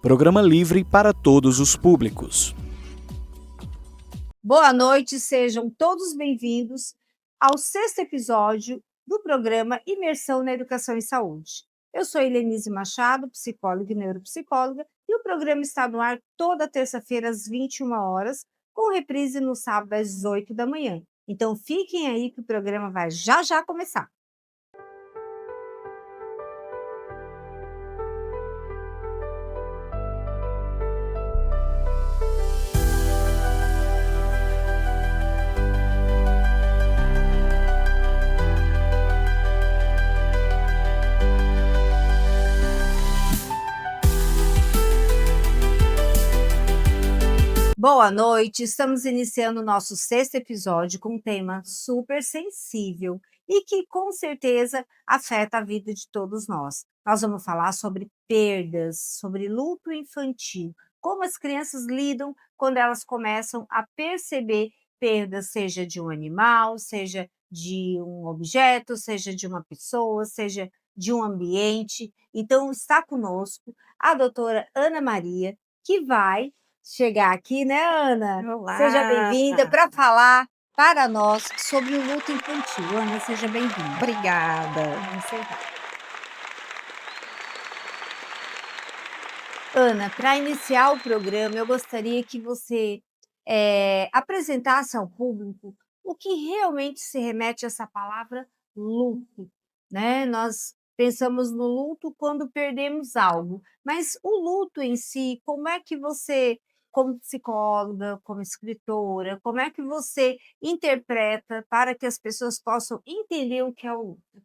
programa livre para todos os públicos. Boa noite, sejam todos bem-vindos ao 6º episódio do programa Imersão na Educação e Saúde. Eu sou Helenise Machado, psicóloga e neuropsicóloga, e o programa está no ar toda terça-feira às 21 horas, com reprise no sábado às 18 da manhã. Então fiquem aí que o programa vai já começar. Boa noite, estamos iniciando o nosso 6º episódio com um tema super sensível e que com certeza afeta a vida de todos nós. Nós vamos falar sobre perdas, sobre luto infantil, como as crianças lidam quando elas começam a perceber perdas, seja de um animal, seja de um objeto, seja de uma pessoa, seja de um ambiente. Então está conosco a doutora Ana Maria, que vai chegar aqui, né, Ana? Olá! Seja bem-vinda para falar para nós sobre o luto infantil. Ana, seja bem-vinda. Obrigada. Vamos sentar. Ana, para iniciar o programa, eu gostaria que você apresentasse ao público o que realmente se remete a essa palavra luto, né? Nós pensamos no luto quando perdemos algo, mas o luto em si, como é que você, como psicóloga, como escritora, como é que você interpreta para que as pessoas possam entender o que é o luto?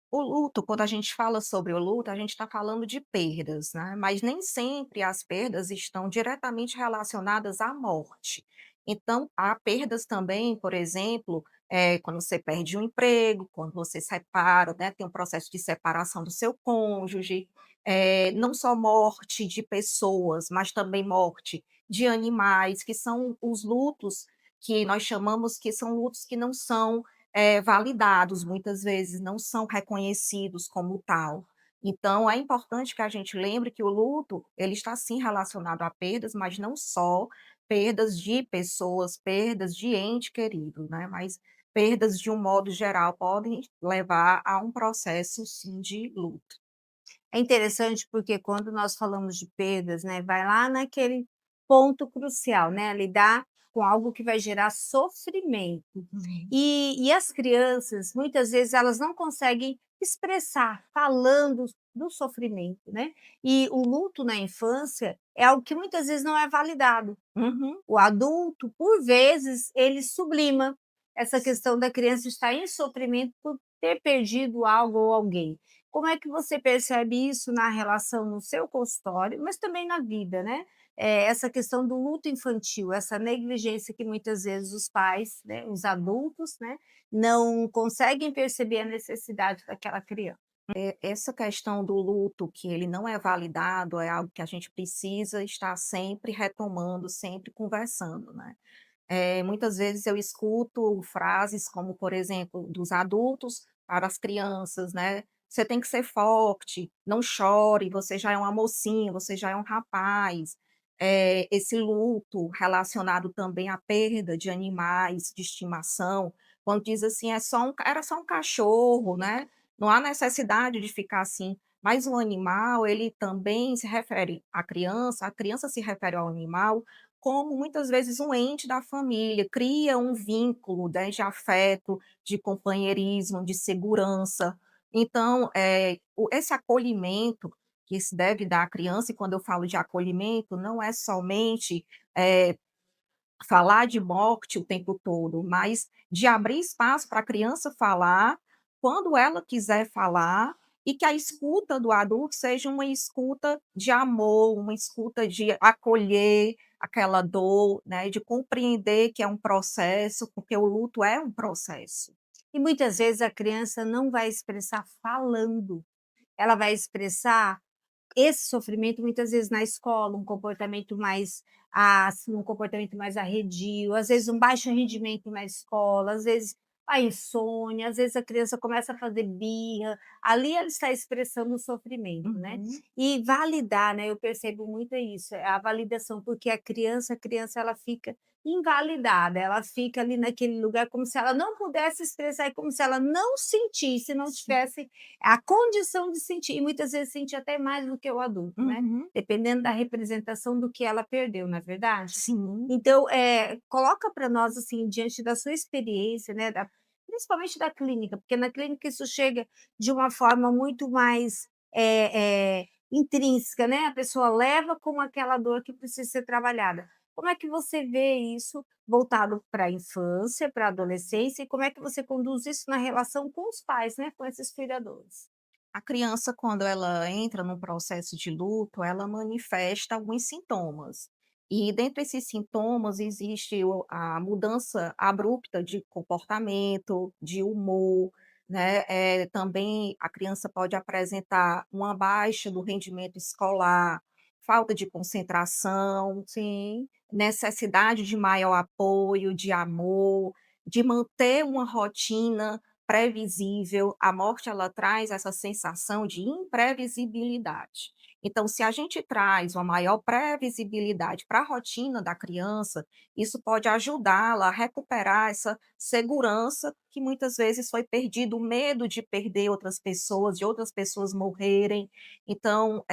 O luto, quando a gente fala sobre o luto, a gente está falando de perdas, né? Mas nem sempre as perdas estão diretamente relacionadas à morte. Então, há perdas também, por exemplo, quando você perde um emprego, quando você separa, né? Tem um processo de separação do seu cônjuge, não só morte de pessoas, mas também morte de animais, que são os lutos que nós chamamos que são lutos que não são validados, muitas vezes não são reconhecidos como tal. Então, é importante que a gente lembre que o luto, ele está sim relacionado a perdas, mas não só perdas de pessoas, perdas de ente querido, né, mas perdas de um modo geral podem levar a um processo sim de luto. É interessante porque quando nós falamos de perdas, né, vai lá naquele ponto crucial, né, lidar com algo que vai gerar sofrimento. Uhum. E as crianças, muitas vezes, elas não conseguem expressar falando do sofrimento, né. E o luto na infância é algo que muitas vezes não é validado. Uhum. O adulto, por vezes, ele sublima essa questão da criança estar em sofrimento por ter perdido algo ou alguém. Como é que você percebe isso na relação no seu consultório, mas também na vida, né? Essa questão do luto infantil, essa negligência que muitas vezes os pais, né, os adultos, né, não conseguem perceber a necessidade daquela criança. Essa questão do luto, que ele não é validado, é algo que a gente precisa estar sempre retomando, sempre conversando, né. Muitas vezes eu escuto frases como, por exemplo, dos adultos para as crianças, né: "Você tem que ser forte, não chore, você já é uma mocinha, você já é um rapaz". Esse luto relacionado também à perda de animais de estimação, quando diz assim: Era só um cachorro, né, não há necessidade de ficar assim". Mas o animal, ele também se refere à criança, a criança se refere ao animal como muitas vezes um ente da família, cria um vínculo, né, de afeto, de companheirismo, de segurança. Então, esse acolhimento que se deve dar à criança, e quando eu falo de acolhimento, não é somente, eh, falar de morte o tempo todo, mas de abrir espaço para a criança falar quando ela quiser falar, e que a escuta do adulto seja uma escuta de amor, uma escuta de acolher aquela dor, né, de compreender que é um processo, porque o luto é um processo. E muitas vezes a criança não vai expressar falando, ela vai expressar esse sofrimento muitas vezes na escola, um comportamento mais um comportamento mais arredio, às vezes um baixo rendimento na escola, às vezes a insônia, às vezes a criança começa a fazer birra, ali ela está expressando o sofrimento, né. Uhum. E validar, né, eu percebo muito isso, é a validação, porque a criança ela fica invalidada, ela fica ali naquele lugar como se ela não pudesse expressar, é como se ela não sentisse, não Sim. tivesse a condição de sentir, e muitas vezes sente até mais do que o adulto, né, Uhum. dependendo da representação do que ela perdeu, não é verdade? Sim. Então, coloca para nós, assim, diante da sua experiência, né, principalmente da clínica, porque na clínica isso chega de uma forma muito mais, intrínseca, né, a pessoa leva como aquela dor que precisa ser trabalhada. Como é que você vê isso voltado para a infância, para a adolescência, e como é que você conduz isso na relação com os pais, né, com esses cuidadores? A criança, quando ela entra num processo de luto, ela manifesta alguns sintomas. E dentre esses sintomas existe a mudança abrupta de comportamento, de humor, né? Também a criança pode apresentar uma baixa do rendimento escolar, falta de concentração, Sim. necessidade de maior apoio, de amor, de manter uma rotina previsível. A morte ela traz essa sensação de imprevisibilidade. Então, se a gente traz uma maior previsibilidade para a rotina da criança, isso pode ajudá-la a recuperar essa segurança que muitas vezes foi perdido, o medo de perder outras pessoas, de outras pessoas morrerem. Então,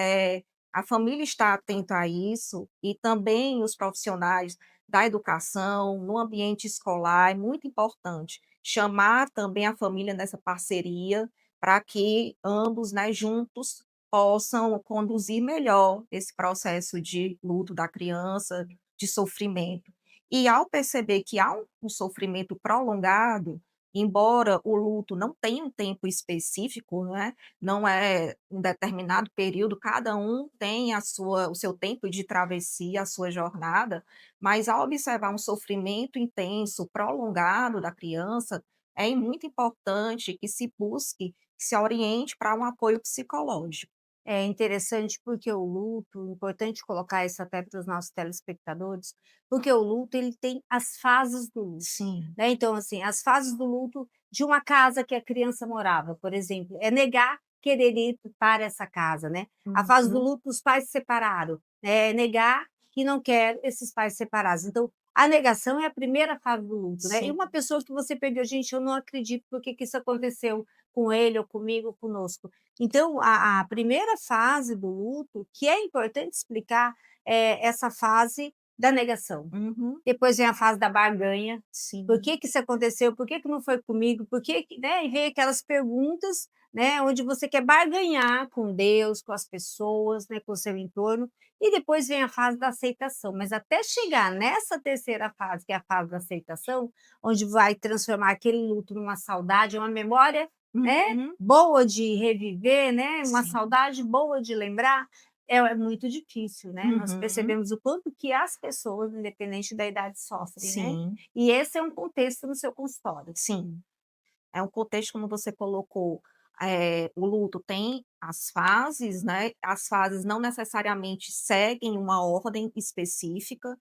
a família está atenta a isso e também os profissionais da educação, no ambiente escolar, é muito importante chamar também a família nessa parceria, para que ambos, né, juntos possam conduzir melhor esse processo de luto da criança, de sofrimento. E ao perceber que há um sofrimento prolongado, embora o luto não tenha um tempo específico, né, não é um determinado período, cada um tem o seu tempo de travessia, a sua jornada, mas ao observar um sofrimento intenso, prolongado da criança, é muito importante que se busque, que se oriente para um apoio psicológico. É interessante porque o luto, importante colocar isso até para os nossos telespectadores, porque o luto ele tem as fases do luto, Sim. né, então assim, as fases do luto de uma casa que a criança morava, por exemplo, é negar querer ir para essa casa, né. A fase do Uhum. luto, os pais se separaram, né, é negar que não quer esses pais separados, então a negação é a primeira fase do luto, né. E Sim. uma pessoa que você perdeu: "Gente, eu não acredito porque que isso aconteceu com ele ou comigo ou conosco". Então, a primeira fase do luto, que é importante explicar, é essa fase da negação. Uhum. Depois vem a fase da barganha. Por Sim. que isso aconteceu? Por que não foi comigo? Por que, né? E vem aquelas perguntas, né? Onde você quer barganhar com Deus, com as pessoas, né? Com o seu entorno. E depois vem a fase da aceitação. Mas até chegar nessa terceira fase, que é a fase da aceitação, onde vai transformar aquele luto numa saudade, uma memória, né? Uhum. Boa de reviver, né? Uma Sim. saudade boa de lembrar. É muito difícil, né, nós Uhum. percebemos o quanto que as pessoas, independente da idade, sofrem, né. Sim, E esse é um contexto no seu consultório. sim. É um contexto, como você colocou, o luto tem as fases, né, as fases não necessariamente seguem uma ordem específica.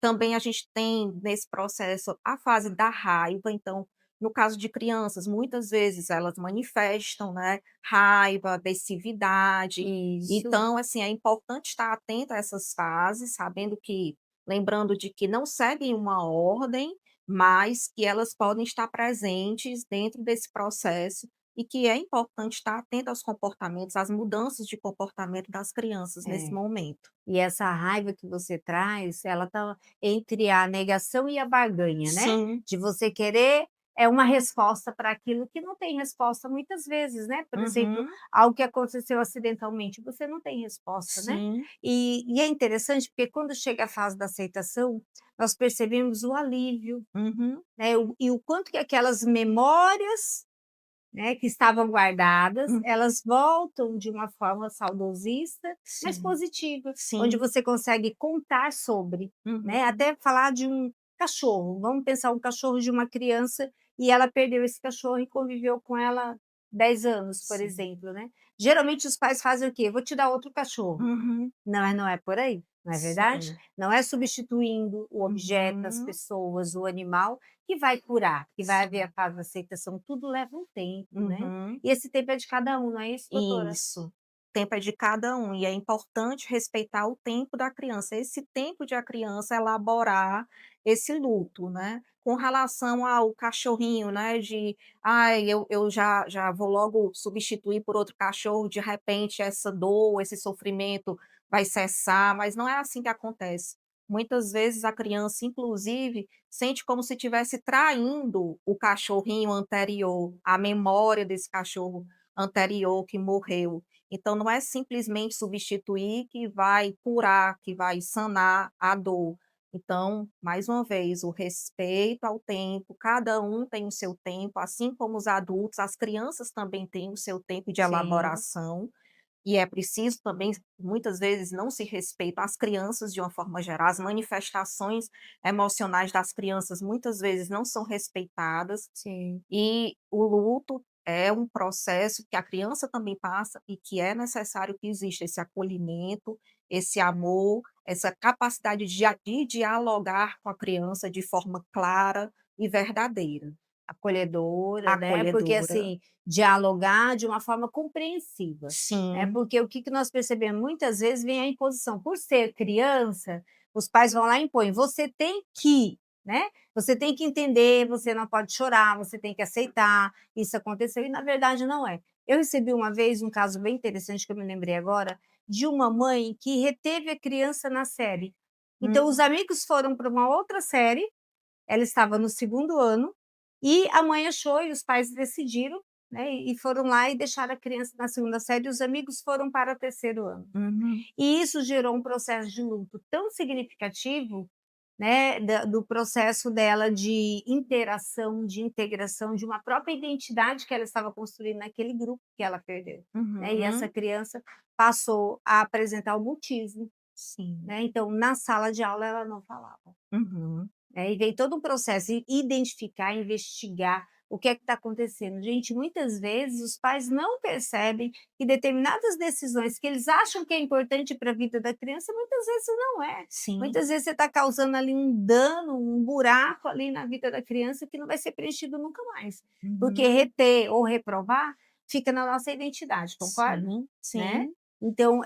Também a gente tem nesse processo a fase da raiva, então, no caso de crianças, muitas vezes elas manifestam, né, raiva, agressividade. Isso. Então, assim, é importante estar atento a essas fases, sabendo que lembrando de que não seguem uma ordem, mas que elas podem estar presentes dentro desse processo e que é importante estar atento aos comportamentos, às mudanças de comportamento das crianças nesse É. momento. E essa raiva que você traz, ela tá entre a negação e a barganha, né, Sim. de você querer, uma resposta para aquilo que não tem resposta muitas vezes, né, por exemplo, Uhum. algo que aconteceu acidentalmente, você não tem resposta, né. Sim. E é interessante porque quando chega a fase da aceitação, nós percebemos o alívio, Uhum. né, o quanto que aquelas memórias, né, que estavam guardadas, Hum. elas voltam de uma forma saudosista, mas Sim. positiva, onde Sim. você consegue contar sobre, né, Uhum. até falar de um cachorro, vamos pensar um cachorro de uma criança e ela perdeu esse cachorro e conviveu com ela 10 anos, por Sim. exemplo, né. Geralmente os pais fazem o quê? "Vou te dar outro cachorro", Uhum. não é por aí. não é verdade? Sim. Não é substituindo o objeto, as Uhum. pessoas, o animal que vai curar, que vai haver a Sim. fase da aceitação, tudo leva um tempo, né. Uhum. E esse tempo é de cada um, não é isso, doutora? Isso. O tempo é de cada um e é importante respeitar o tempo da criança, esse tempo de a criança elaborar esse luto, né. Com relação ao cachorrinho, né, de: "Ai, eu já vou logo substituir por outro cachorro, de repente essa dor, esse sofrimento vai cessar", mas não é assim que acontece. Muitas vezes a criança, inclusive, sente como se estivesse traindo o cachorrinho anterior, a memória desse cachorro anterior que morreu. Então não é simplesmente substituir que vai curar, que vai sanar a dor. Então, mais uma vez, o respeito ao tempo, cada um tem o seu tempo, assim como os adultos, as crianças também têm o seu tempo de Sim, elaboração, e é preciso também, muitas vezes, não se respeita as crianças de uma forma geral, as manifestações emocionais das crianças muitas vezes não são respeitadas, sim. e o luto é um processo que a criança também passa e que é necessário que exista esse acolhimento, esse amor, essa capacidade de dialogar com a criança de forma clara e verdadeira, Acolhedora, né, porque, acolhedora. assim, dialogar de uma forma compreensiva, né, Sim. porque o que que nós percebemos, muitas vezes vem a imposição, por ser criança, os pais vão lá e impõem: "Você tem que", né, "você tem que entender, você não pode chorar, você tem que aceitar, isso aconteceu", e na verdade não é. Eu recebi uma vez um caso bem interessante que eu me lembrei agora, de uma mãe que reteve a criança na série. Então os Hum. amigos foram para uma outra série, ela estava no segundo ano, e a mãe achou e os pais decidiram, né, e foram lá e deixaram a criança na segunda série e os amigos foram para o terceiro ano. Uhum. E isso gerou um processo de luto tão significativo, né, do processo dela de interação, de integração, de uma própria identidade que ela estava construindo naquele grupo que ela perdeu, né, e essa Uhum. criança passou a apresentar o mutismo, Sim. né, então na sala de aula ela não falava. Uhum. E vem todo um processo, identificar, investigar o que é que está acontecendo. Gente, muitas vezes os pais não percebem que determinadas decisões que eles acham que é importante para a vida da criança, muitas vezes não é. Sim. Muitas vezes você está causando ali um dano, um buraco ali na vida da criança que não vai ser preenchido nunca mais. Porque Uhum. reter ou reprovar fica na nossa identidade, concorda? Sim, Né? sim. Então,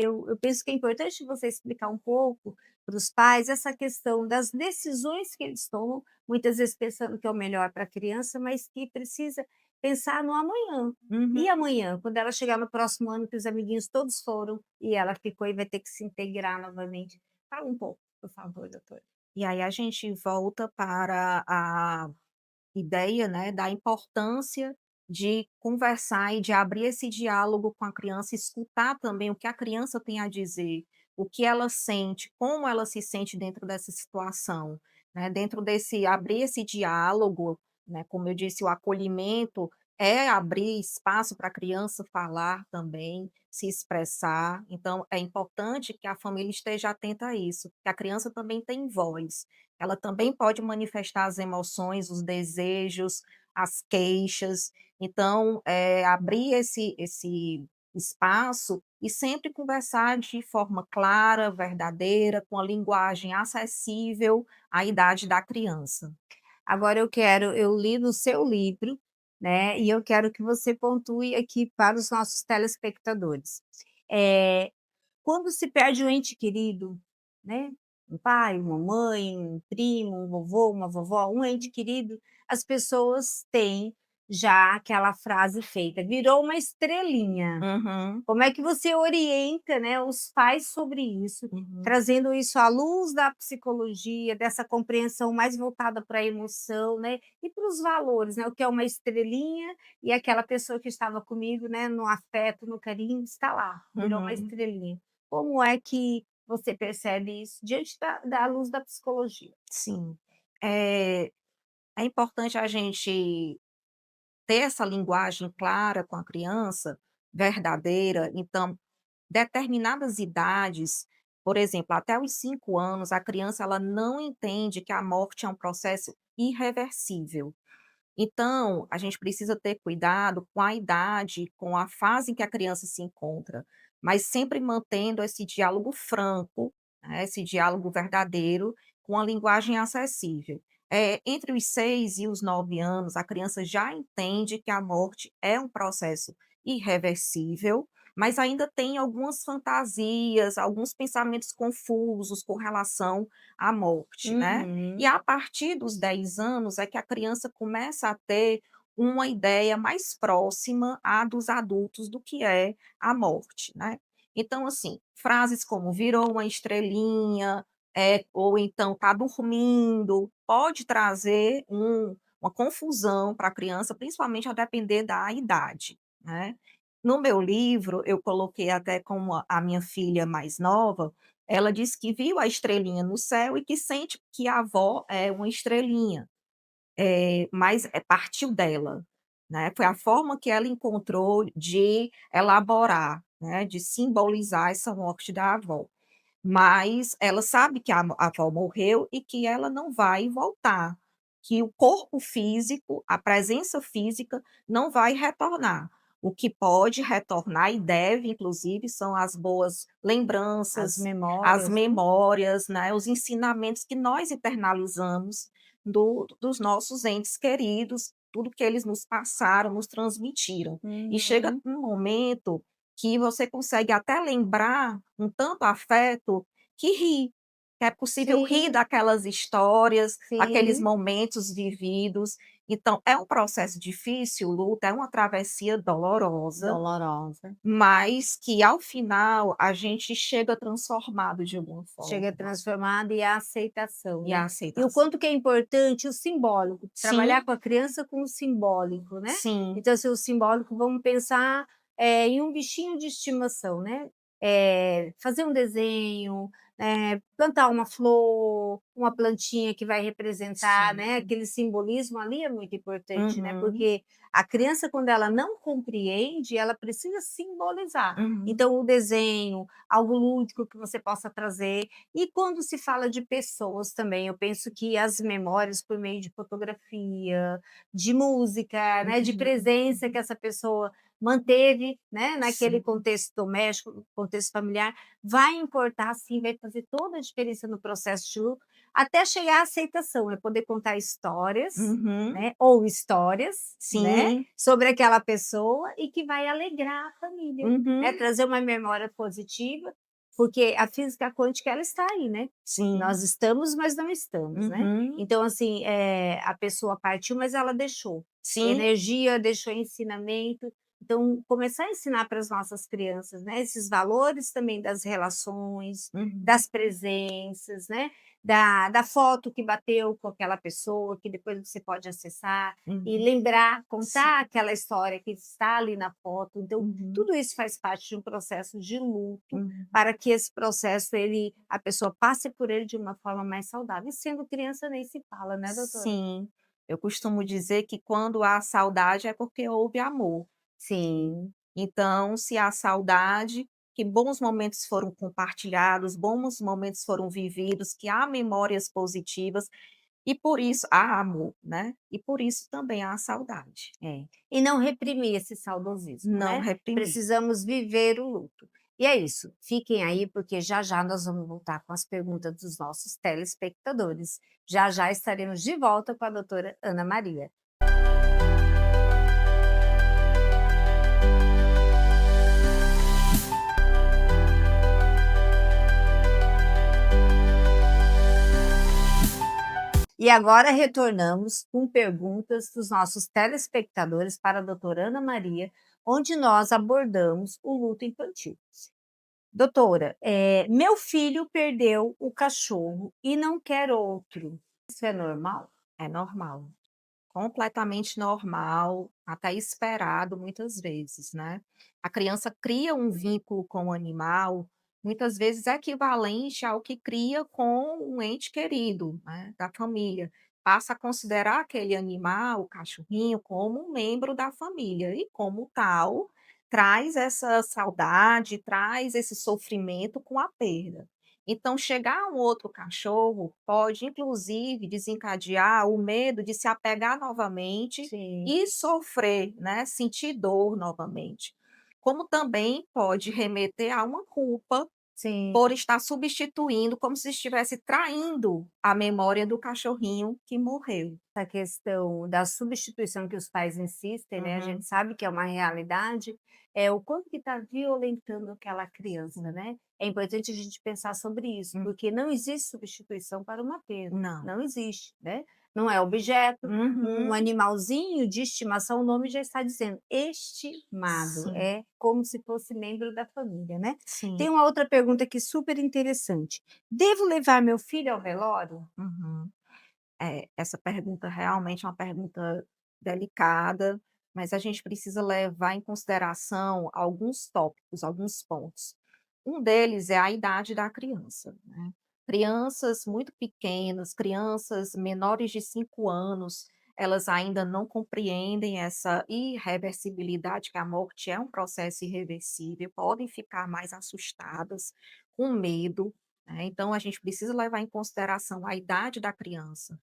eu penso que é importante você explicar um pouco para os pais essa questão das decisões que eles tomam, muitas vezes pensando que é o melhor para a criança, mas que precisa pensar no amanhã. Uhum. E amanhã, quando ela chegar no próximo ano que os amiguinhos todos foram e ela ficou e vai ter que se integrar novamente. Fala um pouco, por favor, doutora. E aí a gente volta para a ideia, né, da importância de conversar e de abrir esse diálogo com a criança, escutar também o que a criança tem a dizer, o que ela sente, como ela se sente dentro dessa situação, né, dentro desse abrir esse diálogo, né, como eu disse, o acolhimento é abrir espaço para a criança falar também, se expressar, então é importante que a família esteja atenta a isso, que a criança também tem voz. Ela também pode manifestar as emoções, os desejos, as queixas. Então, abrir esse espaço e sempre conversar de forma clara, verdadeira, com a linguagem acessível à idade da criança. Agora eu li no seu livro, né, e eu quero que você pontue aqui para os nossos telespectadores. Eh, Quando se perde um ente querido, né, um pai, uma mãe, um primo, um vovô, uma vovó, um ente querido, as pessoas têm já aquela frase feita: "Virou uma estrelinha". Uhum, Como é que você orienta, né, os pais sobre isso, uhum, trazendo isso à luz da psicologia, dessa compreensão mais voltada para a emoção, né, e para os valores, né, o que é uma estrelinha e aquela pessoa que estava comigo, né, no afeto, no carinho, está lá, virou uma uhum. estrelinha. Como é que você percebe isso diante da luz da psicologia? Sim. É é importante a gente ter essa linguagem clara com a criança, verdadeira, então determinadas idades, por exemplo, até os 5 anos, a criança ela não entende que a morte é um processo irreversível. Então, a gente precisa ter cuidado com a idade, com a fase em que a criança se encontra, mas sempre mantendo esse diálogo franco, né, esse diálogo verdadeiro com a linguagem acessível. Entre os 6 e os 9 anos, a criança já entende que a morte é um processo irreversível, mas ainda tem algumas fantasias, alguns pensamentos confusos com relação à morte, né. E Uhum. a partir dos 10 anos é que a criança começa a ter uma ideia mais próxima à dos adultos do que é a morte, né. Então, assim, frases como "virou uma estrelinha", ou então "tá dormindo", pode trazer uma confusão para a criança, principalmente a depender da idade, né. No meu livro, eu coloquei até como a minha filha mais nova, ela disse que viu a estrelinha no céu e que sente que a avó é uma estrelinha. Mas, partiu dela, né, foi a forma que ela encontrou de elaborar, né, de simbolizar essa morte da avó. Mas ela sabe que a avó morreu e que ela não vai voltar, que o corpo físico, a presença física não vai retornar. O que pode retornar e deve, inclusive, são as boas As lembranças, as memórias, né. memórias, né, os ensinamentos que nós internalizamos dos nossos entes queridos, tudo que eles nos passaram, nos transmitiram. E chega Uhum. um momento que você consegue até lembrar com tanto afeto que ri, que é possível rir Sim, daquelas histórias, daqueles sim, momentos vividos. Então é um processo difícil, luta, é uma travessia dolorosa, dolorosa. mas que ao final a gente chega transformado de alguma Chega forma. transformada e a aceitação, E a né. E o aceitação. quanto que é importante o simbólico, trabalhar Sim, com a criança com o simbólico, né. sim. Então, se o simbólico vamos pensar, em um bichinho de estimação, né, fazer um desenho, plantar uma flor, uma plantinha que vai representar, Sim. né, aquele simbolismo ali é muito importante, né, Uhum, porque a criança quando ela não compreende, ela precisa simbolizar. uhum. Então o desenho, algo lúdico que você possa trazer, e quando se fala de pessoas também, eu penso que as memórias por meio de fotografia, de música, né, de Uhum. presença que essa pessoa manteve, né, naquele Sim. contexto doméstico, contexto familiar, vai importar sim, vai fazer toda a diferença no processo de luto, até chegar à aceitação, é poder contar histórias, Uhum. né, ou histórias, né, Sim. sobre aquela pessoa e que vai alegrar a família, né, Uhum. trazer uma memória positiva, porque a física quântica ela está aí, né. Sim. Nós estamos, mas não estamos, né. Uhum. Então assim, a pessoa partiu, mas ela deixou Sim. energia, deixou ensinamento, então começar a ensinar para as nossas crianças, né, esses valores também das relações, Uhum. das presenças, né, da foto que bateu com aquela pessoa, que depois você pode acessar, e Uhum. lembrar, Sim. contar aquela história que está ali na foto, então Uhum. tudo isso faz parte de um processo de luto, Uhum. para que esse processo a pessoa passe por ele de uma forma mais saudável, e sendo criança nem se fala, né, doutora? Sim. Eu costumo dizer que quando há saudade é porque houve amor. Sim, Então, se há saudade, que bons momentos foram compartilhados, bons momentos foram vividos, que há memórias positivas, e por isso há amor, né, e por isso também há saudade. é. E não reprimir esse saudosismo, Não né, reprimir. precisamos viver o luto. E é isso, fiquem aí porque já já nós vamos voltar com as perguntas dos nossos telespectadores. Já já estaremos de volta com a doutora Ana Maria. E agora retornamos com perguntas dos nossos telespectadores para a doutora Ana Maria, onde nós abordamos o luto infantil. Doutora, meu filho perdeu o cachorro e não quer outro. Isso é normal? É normal. Completamente normal, até esperado muitas vezes, né. A criança cria um vínculo com o animal, muitas vezes equivalente ao que cria com um ente querido, né, da família. Passa a considerar aquele animal, o cachorrinho, como um membro da família e como tal, traz essa saudade, traz esse sofrimento com a perda. Então, chegar um outro cachorro pode, inclusive, desencadear o medo de se apegar novamente Sim. e sofrer, né, sentir dor novamente. Como também pode remeter a uma culpa Sim. por estar substituindo, como se estivesse traindo a memória do cachorrinho que morreu. Essa questão da substituição que os pais insistem, né, a gente Uhum. sabe que é uma realidade, é o quanto que está violentando aquela criança, Sim. né. É importante a gente pensar sobre isso, Hum. porque não existe substituição para uma perda, Não. não existe, né. Não é objeto, um Uhum. animalzinho de estimação, o nome já está dizendo, estimado, Sim, é como se fosse membro da família, né. sim. Tem uma outra pergunta aqui super interessante: "Devo levar meu filho ao velório?" Uhum. É, essa pergunta realmente é uma pergunta delicada, mas a gente precisa levar em consideração alguns tópicos, alguns pontos. Um deles é a idade da criança, né. Crianças muito pequenas, crianças menores de 5 anos, elas ainda não compreendem essa irreversibilidade, que a morte é um processo irreversível, podem ficar mais assustadas, com medo, né, então a gente precisa levar em consideração a idade da criança,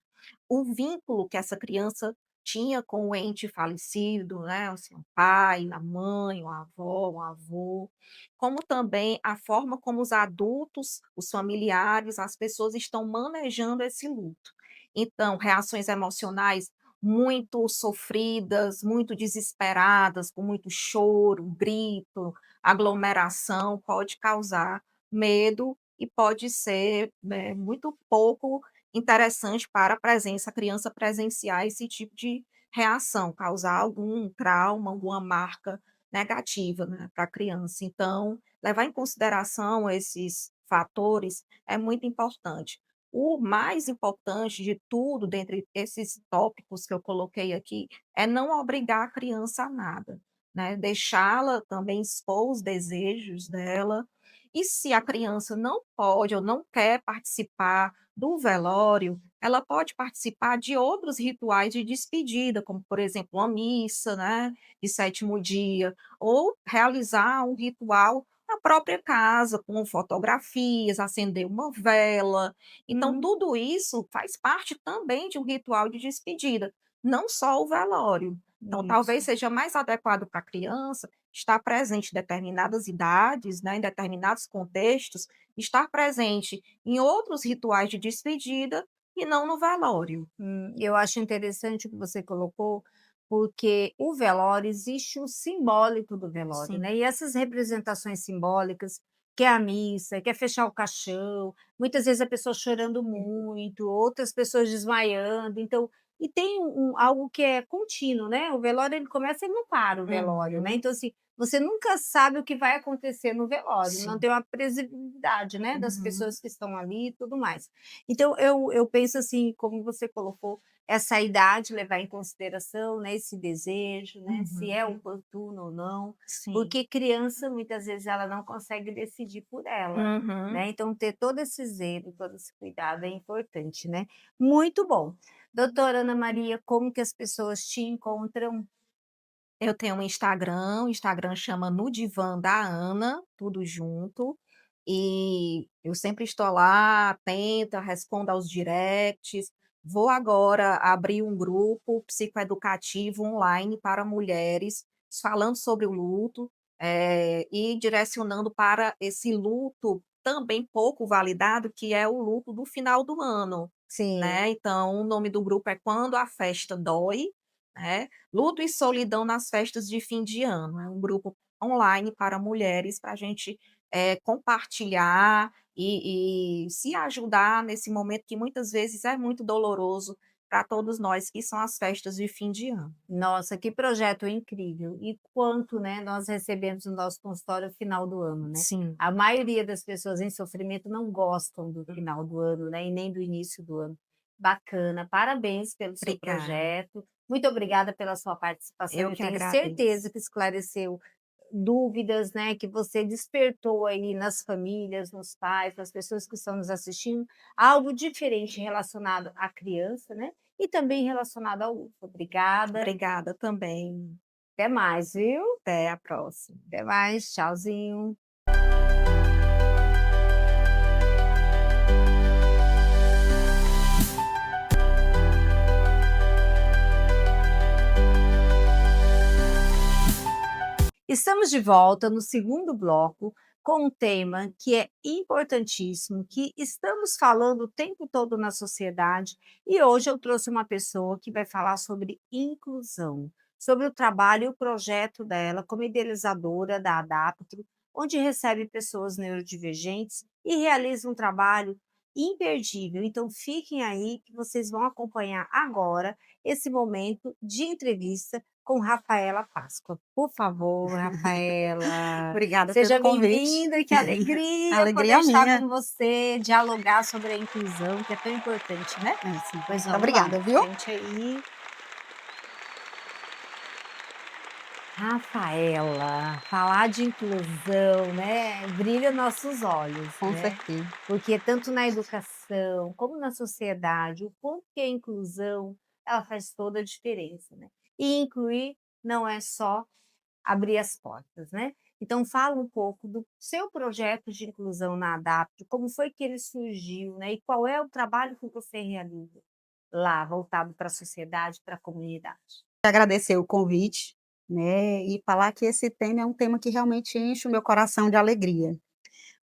o vínculo que essa criança tinha com o ente falecido, né, assim, o pai, a mãe, o avó, o avô, como também a forma como os adultos, os familiares, as pessoas estão manejando esse luto. Então, reações emocionais muito sofridas, muito desesperadas, com muito choro, grito, aglomeração, pode causar medo e pode ser, né, muito pouco interessante para a criança presenciar esse tipo de reação, causar algum trauma, alguma marca negativa, né, para a criança. Então, levar em consideração esses fatores é muito importante. O mais importante de tudo, dentre esses tópicos que eu coloquei aqui, é não obrigar a criança a nada, né, deixá-la também expor os desejos dela, e se a criança não pode ou não quer participar do velório, ela pode participar de outros rituais de despedida, como, por exemplo, uma missa, né, de sétimo dia, ou realizar um ritual na própria casa, com fotografias, acender uma vela. Então, Hum, tudo isso faz parte também de um ritual de despedida, não só o velório. Então, talvez isso. seja mais adequado para a criança estar presente em determinadas idades, né, em determinados contextos, estar presente em outros rituais de despedida e não no velório. Eu acho interessante o que você colocou, porque o velório existe o simbólico do velório, Sim. né, e essas representações simbólicas, que é a missa, que é fechar o caixão, muitas vezes a pessoa chorando muito, outras pessoas desmaiando, então e tem algo que é contínuo, né, o velório ele começa e não para o velório, né, Uhum. então assim, você nunca sabe o que vai acontecer no velório, não Sim. tem uma previsibilidade, né, das Uhum. pessoas que estão ali e tudo mais. Então eu penso assim, como você colocou, essa idade levar em consideração, né, esse desejo, né, se é Uhum. oportuno ou não, Sim. porque criança muitas vezes ela não consegue decidir por ela, Uhum. né, então ter todo esse zelo, todo esse cuidado é importante, né. Muito bom. Doutora Ana Maria, como que as pessoas te encontram? Eu tenho um Instagram, o Instagram chama No Divã da Ana, tudo junto, e eu sempre estou lá atenta, respondo aos directs. Vou agora abrir um grupo psicoeducativo online para mulheres, falando sobre o luto, e direcionando para esse luto também pouco validado, que é o luto do final do ano, Sim. né. Então o nome do grupo é Quando a Festa Dói, né. Luto e solidão nas festas de fim de ano. É um grupo online para mulheres para a gente, compartilhar e se ajudar nesse momento que muitas vezes é muito doloroso para todos nós, que são as festas de fim de ano. Nossa, que projeto incrível. E quanto, né, nós recebemos no nosso consultório no final do ano, né. Sim. A maioria das pessoas em sofrimento não gostam do final do ano, né, e nem do início do ano. Bacana, parabéns pelo seu Obrigada. projeto. Muito obrigada pela sua participação. Eu Eu que tenho agradeço. certeza que esclareceu dúvidas, né, que você despertou aí nas famílias, nos pais, nas pessoas que estão nos assistindo, algo diferente relacionado à criança, né, e também relacionado ao luto. Obrigada. Obrigada também. Até mais, viu? Até a próxima. Até mais, tchauzinho. Estamos de volta no segundo bloco com um tema que é importantíssimo, que estamos falando o tempo todo na sociedade, e hoje eu trouxe uma pessoa que vai falar sobre inclusão, sobre o trabalho e o projeto dela como idealizadora da Adaptro, onde recebe pessoas neurodivergentes e realiza um trabalho imperdível. Então fiquem aí que vocês vão acompanhar agora esse momento de entrevista com Rafaela Páscoa. Por favor, Rafaela, Obrigada pelo seja convite. bem-vinda, que alegria poder Alegria estar minha. com você, dialogar sobre a inclusão, que é tão importante, né? É, sim. Pois Muito vamos lá, obrigada, viu? sente aí. Rafaela, falar de inclusão, né, brilha nossos olhos, Com né? certeza. Porque tanto na educação como na sociedade, o quanto que a inclusão, ela faz toda a diferença, né? E incluir não é só abrir as portas, né? Então fala um pouco do seu projeto de inclusão na Adapt, como foi que ele surgiu, né? E qual é o trabalho que você realiza lá, voltado para a sociedade, para a comunidade. Agradecer o convite, né, e falar que esse tema é um tema que realmente enche o meu coração de alegria.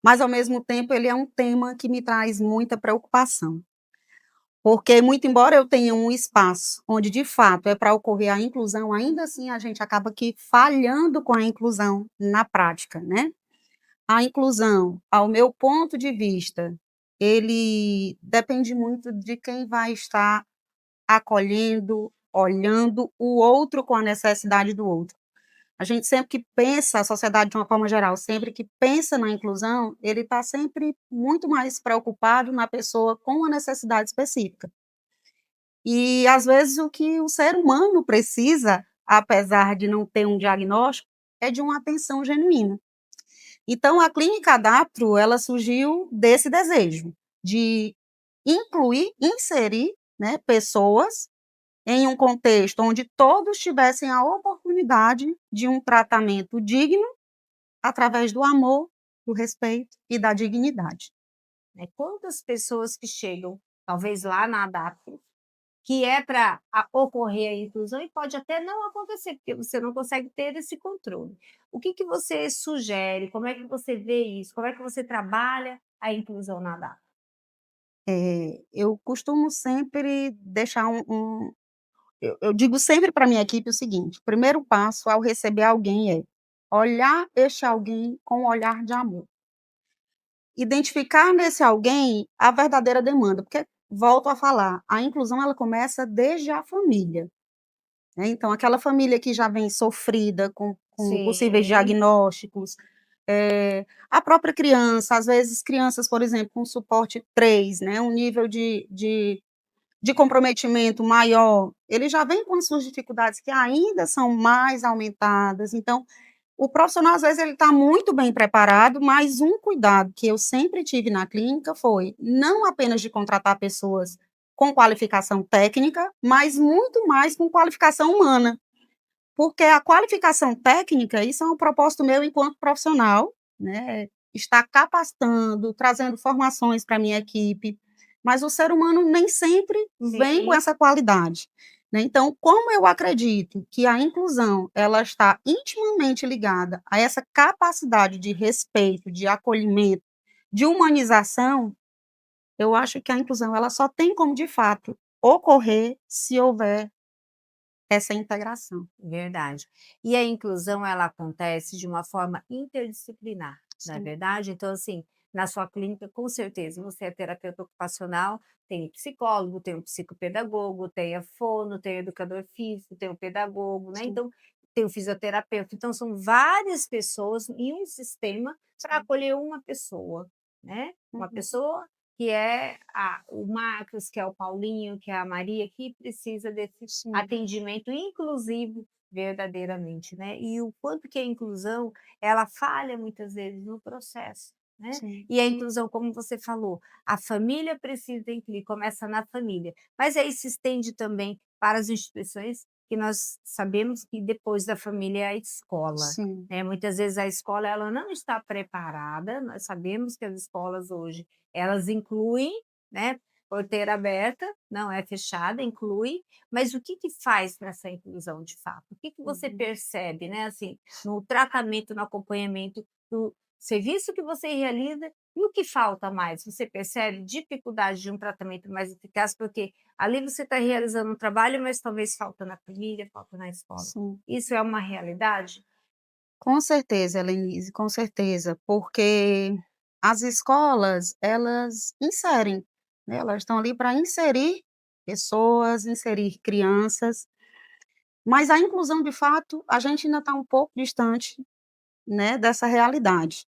Mas, ao mesmo tempo, ele é um tema que me traz muita preocupação. Porque, muito embora eu tenha um espaço onde, de fato, é para ocorrer a inclusão, ainda assim a gente acaba que falhando com a inclusão na prática, né? A inclusão, ao meu ponto de vista, ele depende muito de quem vai estar acolhendo, olhando o outro com a necessidade do outro. A gente sempre que pensa, a sociedade de uma forma geral, sempre que pensa na inclusão, ele está sempre muito mais preocupado na pessoa com uma necessidade específica. E, às vezes, o que o ser humano precisa, apesar de não ter um diagnóstico, é de uma atenção genuína. Então, a Clínica Adaptro, ela surgiu desse desejo de incluir, inserir, né, pessoas em um contexto onde todos tivessem a oportunidade de um tratamento digno através do amor, do respeito e da dignidade. Né? Quantas pessoas que chegam, talvez lá na ADAP, que é para ocorrer a inclusão e pode até não acontecer, porque você não consegue ter esse controle. O que, que você sugere? Como é que você vê isso? Como é que você trabalha a inclusão na ADAP? Eu costumo sempre deixar eu digo sempre para minha equipe o seguinte: o primeiro passo ao receber alguém é olhar este alguém com um olhar de amor. Identificar nesse alguém a verdadeira demanda, porque, volto a falar, a inclusão ela começa desde a família, né, então aquela família que já vem sofrida com possíveis Sim, diagnósticos, a própria criança, às vezes crianças, por exemplo, com suporte 3, né, um nível de comprometimento maior, ele já vem com as suas dificuldades que ainda são mais aumentadas, então o profissional, às vezes, ele está muito bem preparado, mas um cuidado que eu sempre tive na clínica foi não apenas de contratar pessoas com qualificação técnica, mas muito mais com qualificação humana. Porque a qualificação técnica, isso é um propósito meu enquanto profissional, né? Estar capacitando, trazendo formações para a minha equipe, mas o ser humano nem sempre vem com sim, essa qualidade, né? Então, como eu acredito que a inclusão ela está intimamente ligada a essa capacidade de respeito, de acolhimento, de humanização, eu acho que a inclusão ela só tem como, de fato, ocorrer se houver essa integração. verdade. E a inclusão, ela acontece de uma forma interdisciplinar, não é Sim. verdade? Então, assim, na sua clínica, com certeza, você é terapeuta ocupacional, tem o psicólogo, tem o psicopedagogo, tem a fono, tem o educador físico, tem o pedagogo, né? Sim. Então, tem o fisioterapeuta. Então, são várias pessoas em um sistema para Sim. acolher uma pessoa, né? Uma Uhum. pessoa que é o Marcos, que é o Paulinho, que é a Maria, que precisa desse Sim, atendimento inclusivo verdadeiramente, né? E o quanto que a inclusão, ela falha muitas vezes no processo, né? sim, E a inclusão, como você falou, a família precisa incluir, começa na família, mas aí se estende também para as instituições, que nós sabemos que depois da família é a escola, sim, né? Muitas vezes a escola ela não está preparada, nós sabemos que as escolas hoje, elas incluem, né, porteira aberta, não é fechada, inclui, mas o que que faz nessa inclusão de fato? O que que você uhum. percebe, né, assim, no tratamento, no acompanhamento do serviço que você realiza e o que falta mais? Você percebe dificuldade de um tratamento mais eficaz, porque ali você está realizando um trabalho, mas talvez falta na família, falta na escola. Sim. Isso é uma realidade? Com certeza, Helenise, com certeza, porque as escolas, elas inserem, né, elas estão ali para inserir pessoas, inserir crianças, mas a inclusão, de fato, a gente ainda está um pouco distante, né, dessa realidade.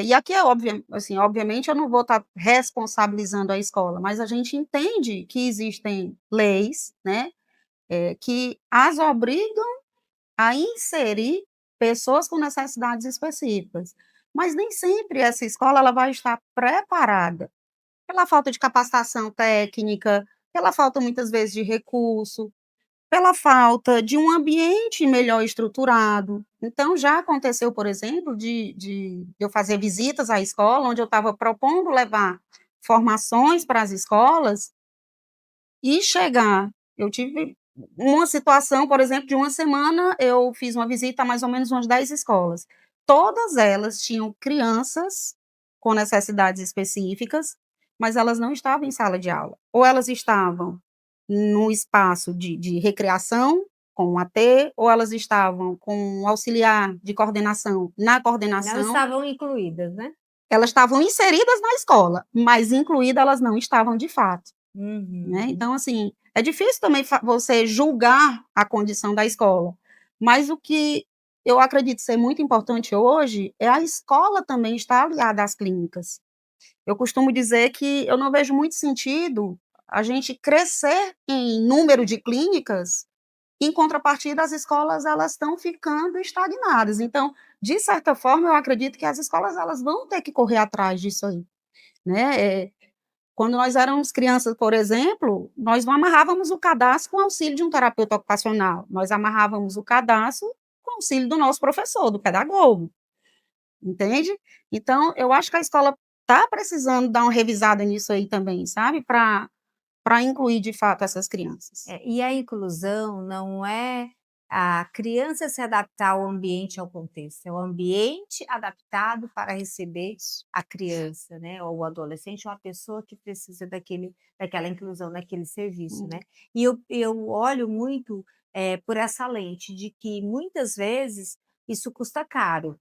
E aqui é óbvio, assim, obviamente eu não vou estar responsabilizando a escola, mas a gente entende que existem leis, né, que as obrigam a inserir pessoas com necessidades específicas, mas nem sempre essa escola ela vai estar preparada, pela falta de capacitação técnica, pela falta muitas vezes de recurso, pela falta de um ambiente melhor estruturado. Então já aconteceu, por exemplo, de eu fazer visitas à escola, onde eu estava propondo levar formações para as escolas, e chegar eu tive uma situação, por exemplo, de uma semana, eu fiz uma visita a mais ou menos umas 10 escolas. Todas elas tinham crianças com necessidades específicas, mas elas não estavam em sala de aula. Ou elas estavam no espaço de recreação, com um AT, ou elas estavam com um auxiliar de coordenação na Não coordenação. estavam incluídas, né? Elas estavam inseridas na escola, mas incluídas elas não estavam de fato. Né? Uhum. Então, assim, é difícil também você julgar a condição da escola, mas o que eu acredito ser muito importante hoje é a escola também estar aliada às clínicas. Eu costumo dizer que eu não vejo muito sentido a gente crescer em número de clínicas, em contrapartida as escolas elas estão ficando estagnadas. Então, de certa forma, eu acredito que as escolas elas vão ter que correr atrás disso aí, né? Quando nós éramos crianças, por exemplo, nós não amarrávamos o cadastro com auxílio de um terapeuta ocupacional, nós amarrávamos o cadastro com auxílio do nosso professor, do pedagogo, entende? Então, eu acho que a escola está precisando dar uma revisada nisso aí também, sabe? Para incluir de fato essas crianças. E a inclusão não é a criança se adaptar ao ambiente, ao contexto, é o ambiente adaptado para receber a criança, né, ou o adolescente, ou a pessoa que precisa daquela inclusão, daquele serviço, né. Hum, E eu olho muito, por essa lente de que muitas vezes isso custa caro,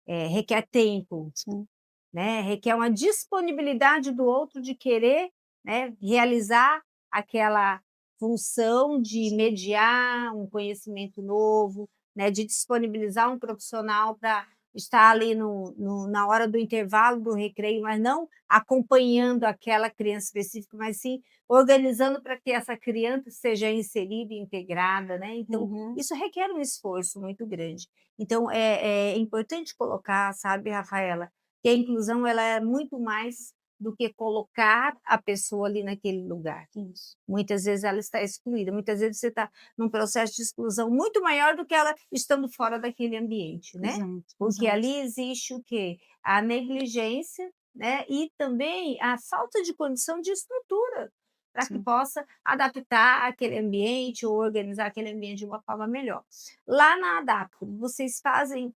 requer tempo, sim, né, requer uma disponibilidade do outro de querer, né, realizar aquela função de mediar um conhecimento novo, né, de disponibilizar um profissional para estar ali na hora do intervalo do recreio, mas não acompanhando aquela criança específica, mas sim organizando para que essa criança seja inserida e integrada, né, então uhum, isso requer um esforço muito grande. Então é importante colocar, sabe, Rafaela, que a inclusão ela é muito mais do que colocar a pessoa ali naquele lugar. isso, Muitas vezes ela está excluída, muitas vezes você está num processo de exclusão muito maior do que ela estando fora daquele ambiente, né. exato, Porque exato, ali existe o quê? A negligência, né, e também a falta de condição de estrutura, para que sim, possa adaptar aquele ambiente ou organizar aquele ambiente de uma forma melhor. Lá na Adapto, vocês fazem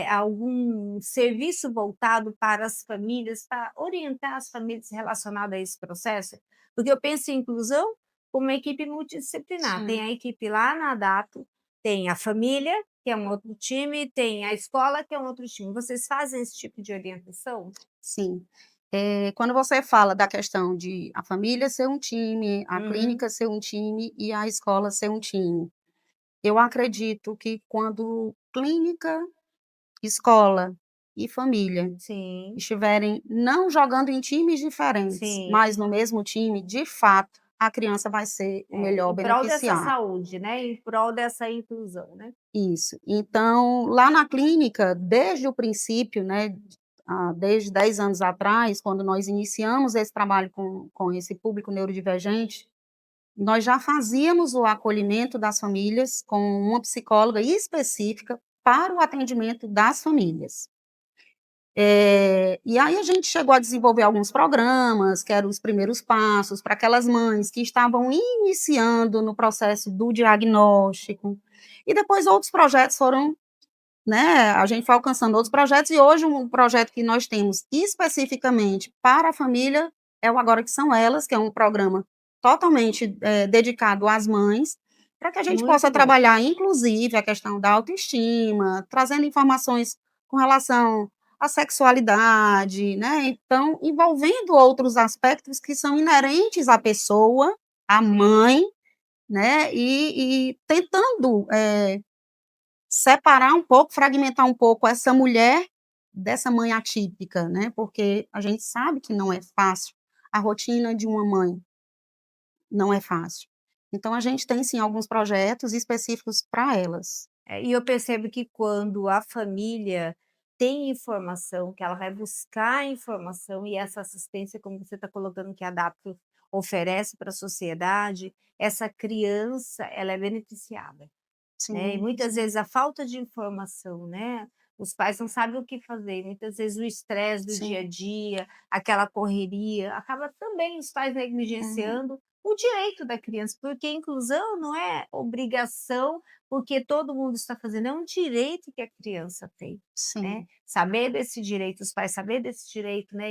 algum serviço voltado para as famílias, para orientar as famílias relacionadas a esse processo? Porque eu penso em inclusão como uma equipe multidisciplinar. Tem sim, a equipe lá na Adapto, tem a família, que é um outro time, tem a escola, que é um outro time. Vocês fazem esse tipo de orientação? sim. Quando você fala da questão de a família ser um time, a Uhum. clínica ser um time e a escola ser um time, eu acredito que quando clínica, escola e família Sim, estiverem não jogando em times diferentes, sim. mas no mesmo time, de fato, a criança vai ser o melhor Em prol dessa beneficiado. saúde, né, em prol dessa inclusão, né. Isso. Então, lá na clínica, desde o princípio, né, desde 10 anos atrás, quando nós iniciamos esse trabalho com esse público neurodivergente, nós já fazíamos o acolhimento das famílias com uma psicóloga específica para o atendimento das famílias. E aí a gente chegou a desenvolver alguns programas, que eram os primeiros passos para aquelas mães que estavam iniciando no processo do diagnóstico, e depois outros projetos foram né, a gente foi alcançando outros projetos e hoje um projeto que nós temos especificamente para a família é o Agora que São Elas, que é um programa totalmente, dedicado às mães, para que a gente possa Muito bom. trabalhar inclusive a questão da autoestima, trazendo informações com relação à sexualidade, né, então envolvendo outros aspectos que são inerentes à pessoa, à mãe, né, e tentando, separar um pouco, fragmentar um pouco essa mulher dessa mãe atípica, né, porque a gente sabe que não é fácil, a rotina de uma mãe não é fácil. Então a gente tem sim alguns projetos específicos para elas. E eu percebo que quando a família tem informação, que ela vai buscar informação e essa assistência, como você está colocando, que a Adapto oferece para a sociedade, essa criança, ela é beneficiada. Né, e Sim, muitas sim, vezes a falta de informação, né, os pais não sabem o que fazer, e muitas vezes o estresse do dia a sim. dia, aquela correria, acaba também os pais Uhum. negligenciando o direito da criança, porque inclusão não é obrigação, porque todo mundo está fazendo, é um direito que a criança tem, né. Sim. Saber desse direito, os pais saber desse direito, né,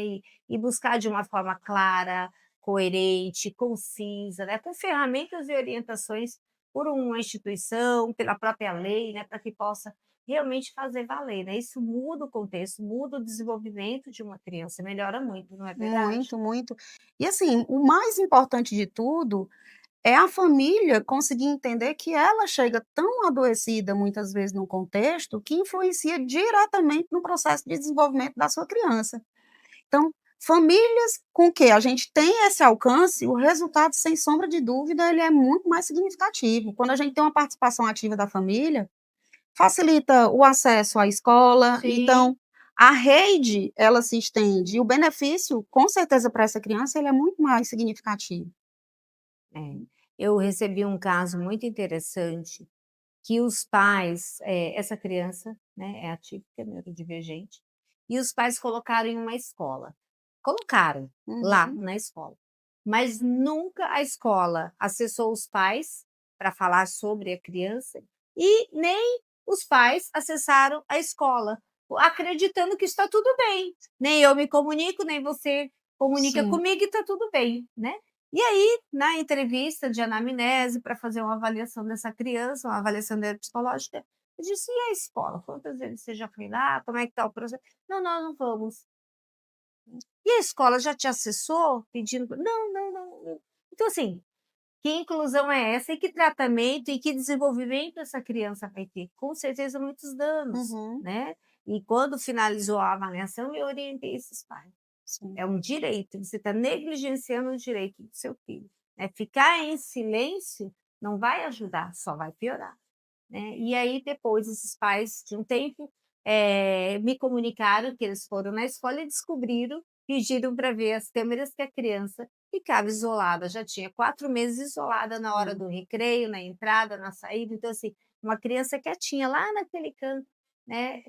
e buscar de uma forma clara, coerente, concisa, né, com ferramentas e orientações por uma instituição, pela própria lei, né, para que possa realmente fazer valer, né. Isso muda o contexto, muda o desenvolvimento de uma criança, melhora muito, não é verdade? Muito, muito. E assim, o mais importante de tudo é a família conseguir entender que ela chega tão adoecida, muitas vezes, num contexto, que influencia diretamente no processo de desenvolvimento da sua criança. Então, famílias com que a gente tem esse alcance, o resultado, sem sombra de dúvida, ele é muito mais significativo. Quando a gente tem uma participação ativa da família, facilita o acesso à escola, Sim. então a rede, ela se estende e o benefício, com certeza, para essa criança, ele é muito mais significativo. É. Eu recebi um caso muito interessante, que os pais, essa criança, né, é atípica, neurodivergente, e os pais colocaram em uma escola. Colocaram lá Uhum, na escola, mas nunca a escola acessou os pais para falar sobre a criança e nem os pais acessaram a escola, acreditando que está tudo bem. Nem eu me comunico, nem você comunica sim. comigo e está tudo bem, né. E aí, na entrevista de anamnese para fazer uma avaliação dessa criança, uma avaliação neuropsicológica, eu disse: "E a escola? Quantas vezes você já foi lá? Como é que está o processo?". "Não, nós não vamos". "E a escola já te acessou pedindo pra". "Não, não, não, não". Então assim, que inclusão é essa e que tratamento e que desenvolvimento essa criança vai ter? Com certeza muitos danos, Uhum, né. E quando finalizou a avaliação, eu orientei esses pais. sim, É um direito, você está negligenciando o direito do seu filho, né. Ficar em silêncio não vai ajudar, só vai piorar, né. E aí depois esses pais de um tempo, me comunicaram que eles foram na escola e descobriram, pediram para ver as câmeras que a criança ficava isolada, já tinha 4 meses isolada na hora sim, do recreio, na entrada, na saída, então assim, uma criança quietinha lá naquele canto, né,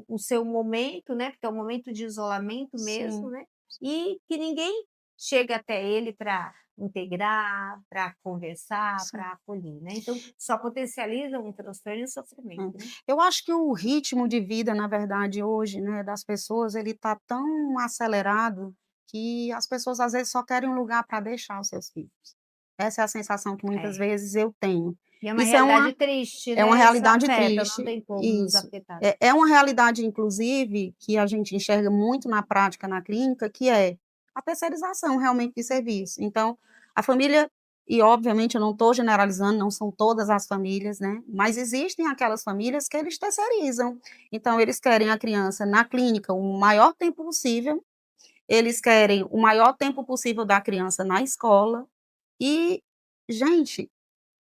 o seu momento, né, porque é um momento de isolamento mesmo, sim, né, e que ninguém chega até ele para integrar, para conversar, sim. para acolher, né, então só potencializa um transtorno e um Hum. sofrimento, né. Eu acho que o ritmo de vida, na verdade, hoje, né, das pessoas, ele está tão acelerado que as pessoas, às vezes, só querem um lugar para deixar os seus filhos. Essa é a sensação que muitas É. vezes eu tenho. E é uma Isso realidade triste, é uma né, isso realidade afeta, não triste. tem como nos Isso. afetar. É uma realidade, inclusive, que a gente enxerga muito na prática, na clínica, que é a terceirização, realmente, de serviço. Então, a família e obviamente eu não estou generalizando, não são todas as famílias, né, mas existem aquelas famílias que eles terceirizam. Então eles querem a criança na clínica o maior tempo possível, eles querem o maior tempo possível da criança na escola e, gente,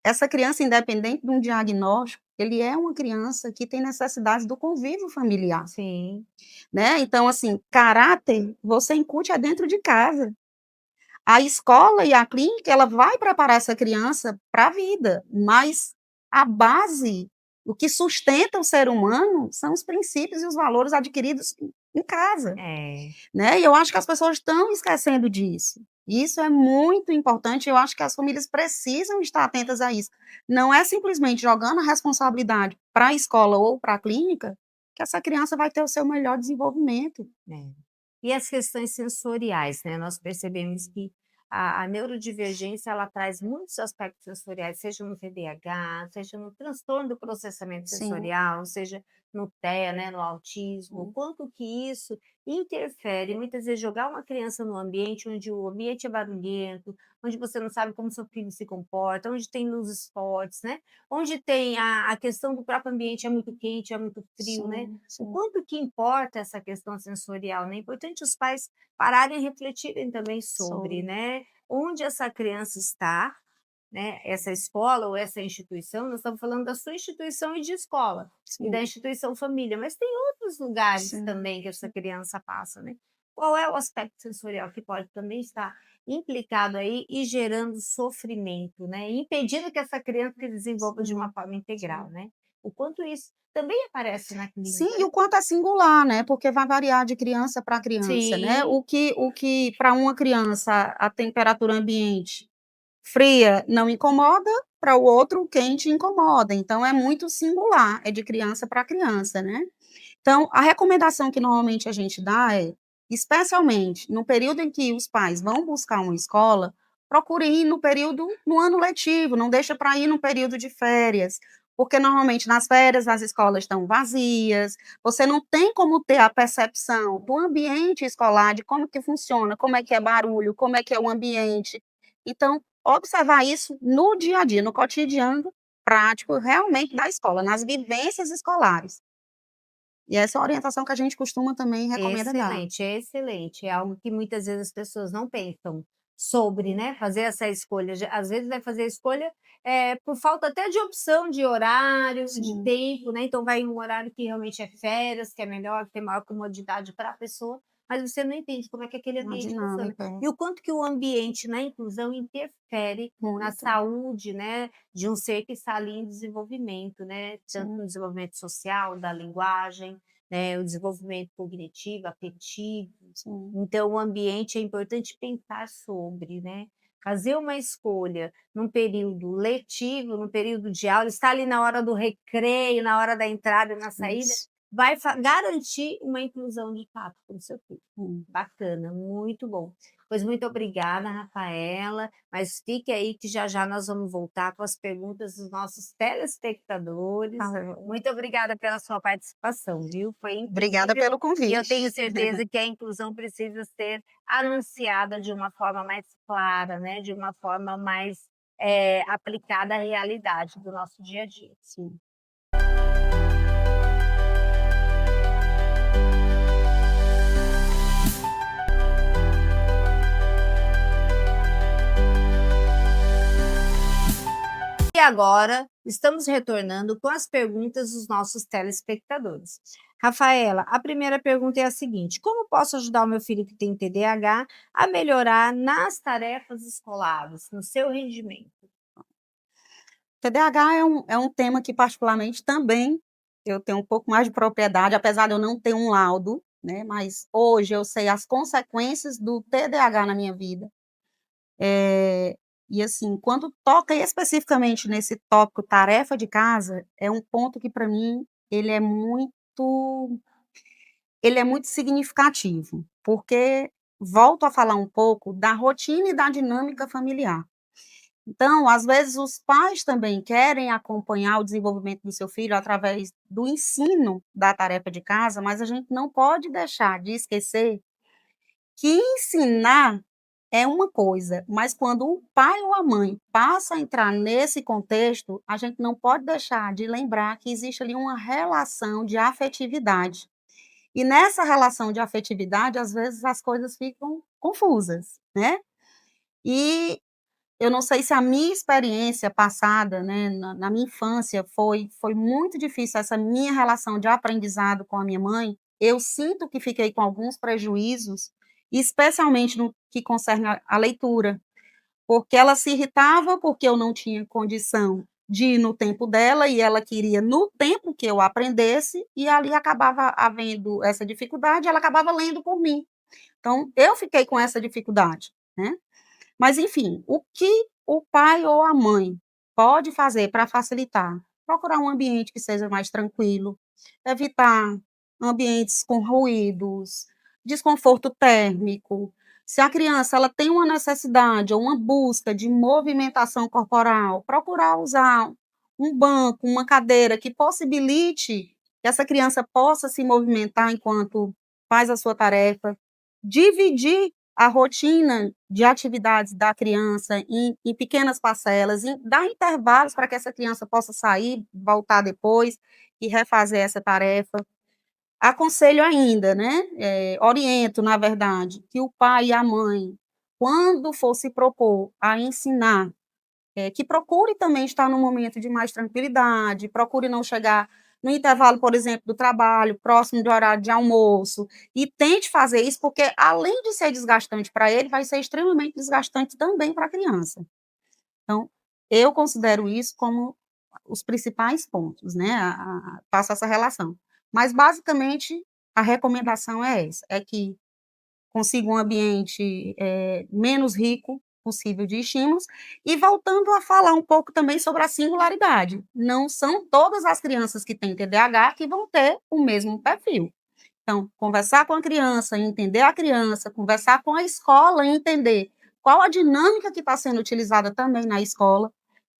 essa criança, independente de um diagnóstico, ele é uma criança que tem necessidade do convívio familiar, Sim, né. Então, assim, caráter você incute é dentro de casa. A escola e a clínica, ela vai preparar essa criança para a vida, mas a base, o que sustenta o ser humano são os princípios e os valores adquiridos em casa, é. né, e eu acho que as pessoas estão esquecendo disso. Isso é muito importante, eu acho que as famílias precisam estar atentas a isso. Não é simplesmente jogando a responsabilidade para a escola ou para a clínica, que essa criança vai ter o seu melhor desenvolvimento. É. E as questões sensoriais, né, nós percebemos que a neurodivergência, ela traz muitos aspectos sensoriais, seja no TDAH, seja no transtorno do processamento Sim. sensorial, seja no TEA, né, no autismo, o quanto que isso interfere, muitas vezes jogar uma criança no ambiente onde o ambiente é barulhento, onde você não sabe como seu filho se comporta, onde tem luzes fortes, né, onde tem a questão do próprio ambiente é muito quente, é muito frio, né, Sim, o sim. quanto que importa essa questão sensorial, né, é importante os pais pararem e refletirem também sobre, Sobre. né, onde essa criança está, né, essa escola ou essa instituição, nós estamos falando da sua instituição e de escola, e da Sim, instituição família, mas tem outros lugares sim, também que essa criança passa, né. Qual é o aspecto sensorial que pode também estar implicado aí e gerando sofrimento, né, e impedindo que essa criança se desenvolva de uma sim, forma integral, sim. né. O quanto isso também aparece na Sim, clínica, e né. o quanto é singular, né, porque vai variar de criança para criança, né, Sim, o que para uma criança a temperatura ambiente fria não incomoda, para o outro quente incomoda, então é muito singular, é de criança para criança, né. Então, a recomendação que normalmente a gente dá é, especialmente no período em que os pais vão buscar uma escola, procure ir no ano letivo, não deixa para ir no período de férias, porque normalmente nas férias as escolas estão vazias, você não tem como ter a percepção do ambiente escolar, de como que funciona, como é que é barulho, como é que é o ambiente. Então, observar isso no dia a dia, no cotidiano prático realmente da escola, nas vivências escolares. E essa é a orientação que a gente costuma também recomenda dar. excelente, é excelente. É algo que muitas vezes as pessoas não pensam sobre, né, fazer essa escolha. Às vezes vai fazer a escolha, por falta até de opção de horário, de Sim, tempo, né, então vai em um horário que realmente é férias, que é melhor, que tem maior comodidade para a pessoa, mas você não entende como é que aquele uma ambiente funciona. dinâmica, E o quanto que o ambiente na inclusão interfere na muito, saúde, né, de um ser que está ali em desenvolvimento, né, tanto sim, no desenvolvimento social, da linguagem, né, o desenvolvimento cognitivo, afetivo. sim, Então o ambiente é importante pensar sobre, né. Fazer uma escolha num período letivo, num período de aula, estar ali na hora do recreio, na hora da entrada e na saída, isso, vai garantir uma inclusão de fato para o seu filho. hum. Bacana, muito bom. Pois muito obrigada, Rafaela, mas fique aí que já já nós vamos voltar com as perguntas dos nossos telespectadores. Ah, Muito obrigada pela sua participação, viu? Foi obrigada incrível pelo e eu tenho convite. certeza que a inclusão precisa ser anunciada de uma forma mais clara, né, de uma forma mais, aplicada à realidade do nosso dia a dia. Sim. E agora, estamos retornando com as perguntas dos nossos telespectadores. Rafaela, a primeira pergunta é a seguinte: como posso ajudar o meu filho que tem TDAH a melhorar nas tarefas escolares, no seu rendimento? TDAH é um tema que particularmente também eu tenho um pouco mais de propriedade, apesar de eu não ter um laudo, né, mas hoje eu sei as consequências do TDAH na minha vida. E assim, quando toca especificamente nesse tópico tarefa de casa, é um ponto que para mim ele é muito ele é muito significativo, porque volto a falar um pouco da rotina e da dinâmica familiar. Então, às vezes, os pais também querem acompanhar o desenvolvimento do seu filho através do ensino da tarefa de casa, mas a gente não pode deixar de esquecer que ensinar é uma coisa, mas quando o pai ou a mãe passa a entrar nesse contexto, a gente não pode deixar de lembrar que existe ali uma relação de afetividade. E nessa relação de afetividade, às vezes, as coisas ficam confusas, né. E eu não sei se a minha experiência passada, né, na minha infância foi muito difícil essa minha relação de aprendizado com a minha mãe. Eu sinto que fiquei com alguns prejuízos, especialmente no que concerne a leitura, porque ela se irritava, porque eu não tinha condição de ir no tempo dela e ela queria no tempo que eu aprendesse, e ali acabava havendo essa dificuldade, ela acabava lendo por mim. Então eu fiquei com essa dificuldade. né. Mas enfim, o que o pai ou a mãe pode fazer para facilitar? Procurar um ambiente que seja mais tranquilo, evitar ambientes com ruídos, desconforto térmico. Se a criança ela tem uma necessidade ou uma busca de movimentação corporal, procurar usar um banco, uma cadeira que possibilite que essa criança possa se movimentar enquanto faz a sua tarefa, dividir a rotina de atividades da criança em pequenas parcelas, dar intervalos para que essa criança possa sair, voltar depois e refazer essa tarefa. Aconselho ainda, né, oriento, na verdade, que o pai e a mãe, quando for se propor a ensinar, que procure também estar num momento de mais tranquilidade, procure não chegar no intervalo, por exemplo, do trabalho, próximo do horário de almoço, e tente fazer isso, porque além de ser desgastante para ele, vai ser extremamente desgastante também para a criança. Então, eu considero isso como os principais pontos, né, faço essa relação. Mas basicamente a recomendação é essa, é que consiga um ambiente, menos rico possível de estímulos, e voltando a falar um pouco também sobre a singularidade, não são todas as crianças que têm TDAH que vão ter o mesmo perfil. Então, conversar com a criança, entender a criança, conversar com a escola e entender qual a dinâmica que está sendo utilizada também na escola.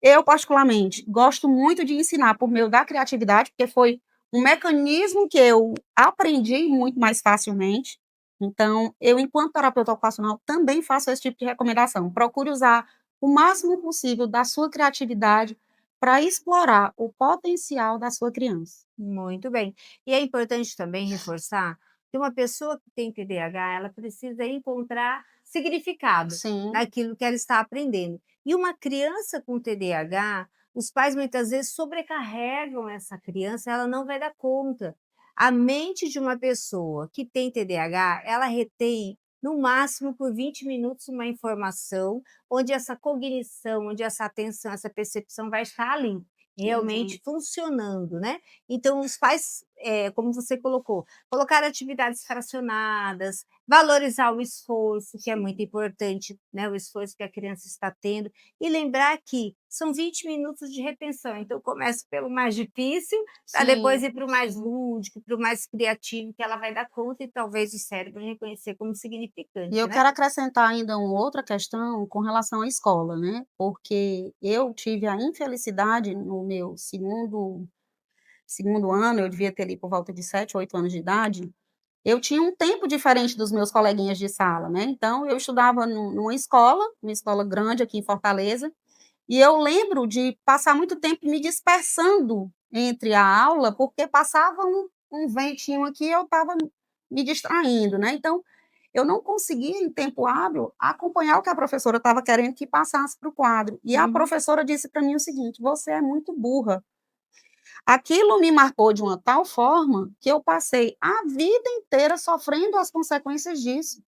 Eu, particularmente, gosto muito de ensinar por meio da criatividade, porque foi um mecanismo que eu aprendi muito mais facilmente. Então, eu, enquanto terapeuta ocupacional, também faço esse tipo de recomendação. Procure usar o máximo possível da sua criatividade para explorar o potencial da sua criança. Muito bem. E é importante também reforçar que uma pessoa que tem TDAH, ela precisa encontrar significado Sim, naquilo que ela está aprendendo. E uma criança com TDAH, os pais muitas vezes sobrecarregam essa criança, ela não vai dar conta. A mente de uma pessoa que tem TDAH, ela retém no máximo por 20 minutos uma informação, onde essa cognição, onde essa atenção, essa percepção vai estar ali, realmente exato. funcionando, né? Então, os pais, como você colocou, colocar atividades fracionadas, valorizar o esforço, que é muito importante, né? O esforço que a criança está tendo, e lembrar que são 20 minutos de retenção. Então, começa pelo mais difícil, para depois Sim, ir para o mais lúdico, para o mais criativo, que ela vai dar conta e talvez o cérebro reconhecer como e significante, eu né? quero acrescentar ainda uma outra questão com relação à escola, né, porque eu tive a infelicidade no meu segundo ano, eu devia ter ali por volta de 7, 8 anos de idade, eu tinha um tempo diferente dos meus coleguinhas de sala, né, então eu estudava numa escola, uma escola grande aqui em Fortaleza, e eu lembro de passar muito tempo me dispersando entre a aula, porque passava um ventinho aqui e eu estava me distraindo, né, então eu não conseguia, em tempo hábil, acompanhar o que a professora estava querendo que passasse para o quadro. E a Uhum. professora disse para mim o seguinte: "Você é muito burra". Aquilo me marcou de uma tal forma que eu passei a vida inteira sofrendo as consequências disso.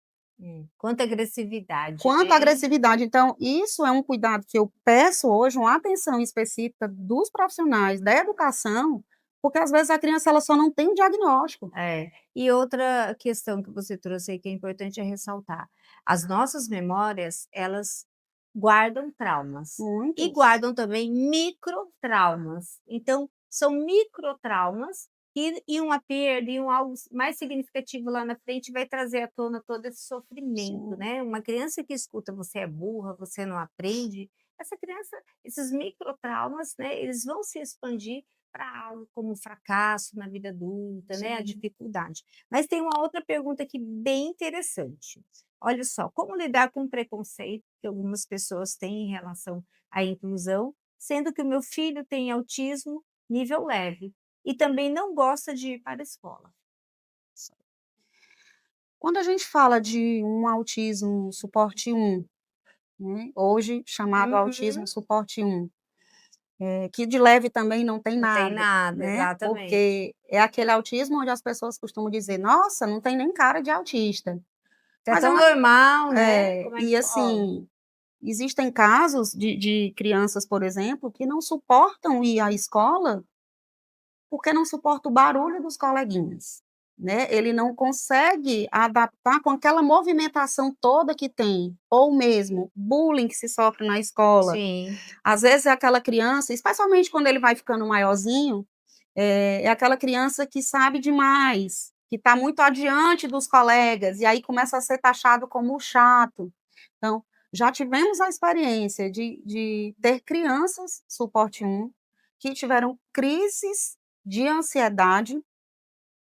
Quanta agressividade, Quanto à né? agressividade, então, isso é um cuidado que eu peço hoje, uma atenção específica dos profissionais da educação, porque às vezes a criança ela só não tem um diagnóstico. É. E outra questão que você trouxe aí que é importante é ressaltar, as nossas memórias, elas guardam traumas e Muitos. guardam também microtraumas. Então, são microtraumas e uma perda e um algo mais significativo lá na frente vai trazer à tona todo esse sofrimento, Sim. né. Uma criança que escuta: "Você é burra, você não aprende", essa criança esses microtraumas, né, eles vão se expandir para algo como o fracasso na vida adulta, né, a Sim. dificuldade. Mas tem uma outra pergunta aqui bem interessante. Olha só, como lidar com o preconceito que algumas pessoas têm em relação à inclusão, sendo que o meu filho tem autismo nível leve e também não gosta de ir para a escola? Quando a gente fala de um autismo suporte 1, né, hoje chamado autismo Uhum. suporte 1, que de leve também não tem Não tem nada, nada, né, exatamente. porque é aquele autismo onde as pessoas costumam dizer: "Nossa, não tem nem cara de autista", É mas é tão uma normal, né, como é que e pode? assim, existem casos de crianças, por exemplo, que não suportam ir à escola, porque não suporta o barulho dos coleguinhas. né, ele não consegue adaptar com aquela movimentação toda que tem, ou mesmo bullying que se sofre na escola. Sim. Às vezes é aquela criança, especialmente quando ele vai ficando maiorzinho, é aquela criança que sabe demais, que está muito adiante dos colegas, e aí começa a ser taxado como chato. Então, já tivemos a experiência de ter crianças suporte 1 que tiveram crises de ansiedade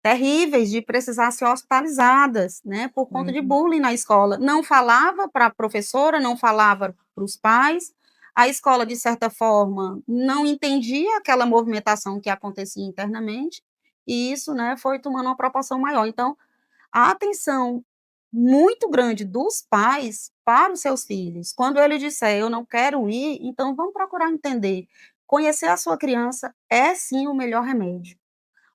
terríveis, de precisar ser hospitalizadas, né, por conta de bullying na escola. Não falava para a professora, não falava para os pais, a escola, de certa forma, não entendia aquela movimentação que acontecia internamente, e isso, né, foi tomando uma proporção maior. Então, a atenção muito grande dos pais para os seus filhos. Quando ele disser: "Eu não quero ir", então vamos procurar entender. Conhecer a sua criança é sim o melhor remédio.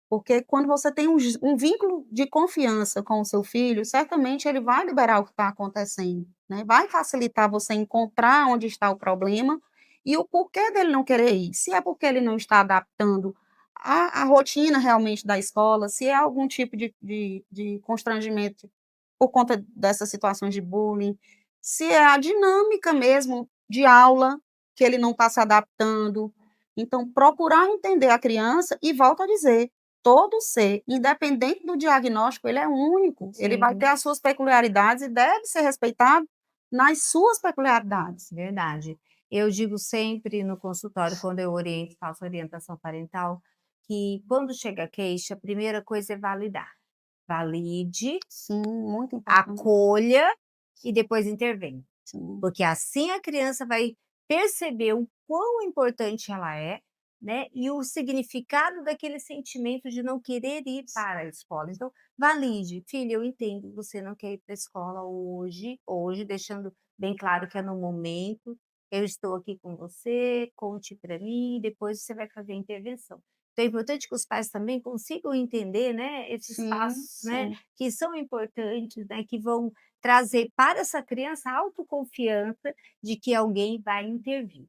Porque quando você tem um vínculo de confiança com o seu filho, certamente ele vai liberar o que está acontecendo, né, vai facilitar você encontrar onde está o problema e o porquê dele não querer ir. Se é porque ele não está adaptando a rotina realmente da escola, se é algum tipo de constrangimento por conta dessas situações de bullying, se é a dinâmica mesmo de aula que ele não está se adaptando. Então procurar entender a criança e volto a dizer, todo ser, independente do diagnóstico, ele é único, ele vai ter Sim. as suas peculiaridades e deve ser respeitado nas suas peculiaridades. Verdade. Eu digo sempre no consultório, quando eu oriento, faço orientação parental, que quando chega a queixa, a primeira coisa é validar. Valide, Sim, muito importante. acolha e depois intervém. Sim, Porque assim a criança vai perceber o quão importante ela é, né, e o significado daquele sentimento de não querer ir para a escola. Então, valide: "Filha, eu entendo, você não quer ir para a escola hoje, deixando bem claro que é no momento, eu estou aqui com você, conte para mim, depois você vai fazer a intervenção". Então é importante que os pais também consigam entender, né, esses sim, passos, né, sim. que são importantes, né, que vão trazer para essa criança a autoconfiança de que alguém vai intervir,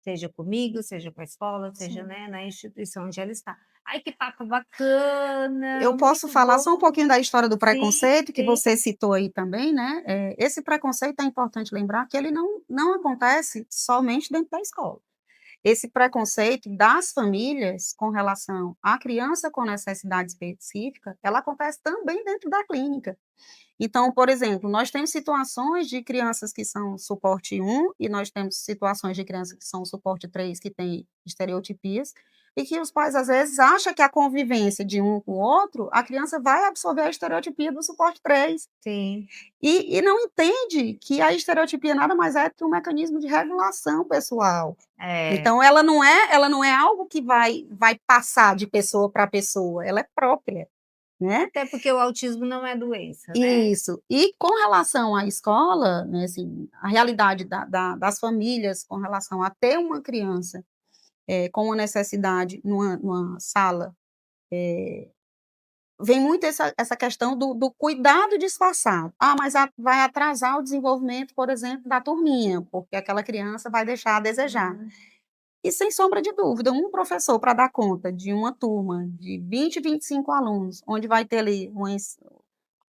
seja comigo, seja com a escola, seja, Sim. né, na instituição onde ela está. Ai, que papo bacana, Eu posso muito falar só um bom. pouquinho da história do Sim, preconceito, que sim, você citou aí também, né, esse preconceito é importante lembrar que ele não acontece somente dentro da escola. Esse preconceito das famílias com relação à criança com necessidade específica, ela acontece também dentro da clínica. Então, por exemplo, nós temos situações de crianças que são suporte 1 e nós temos situações de crianças que são suporte 3 que têm estereotipias, e que os pais às vezes acham que a convivência de um com o outro, a criança vai absorver a estereotipia do suporte 3. sim. E não entende que a estereotipia nada mais é que um mecanismo de regulação pessoal. É, Então ela não é algo que vai passar de pessoa para pessoa, ela é própria, né. até porque o autismo não é doença, né. Isso. E com relação à escola, né, assim, a realidade das famílias com relação a ter uma criança, com uma necessidade numa sala, vem muito essa questão do cuidado disfarçado. "Ah, mas vai atrasar o desenvolvimento, por exemplo, da turminha, porque aquela criança vai deixar a desejar". Uhum. E sem sombra de dúvida, um professor para dar conta de uma turma de 20, 25 alunos, onde vai ter ali umas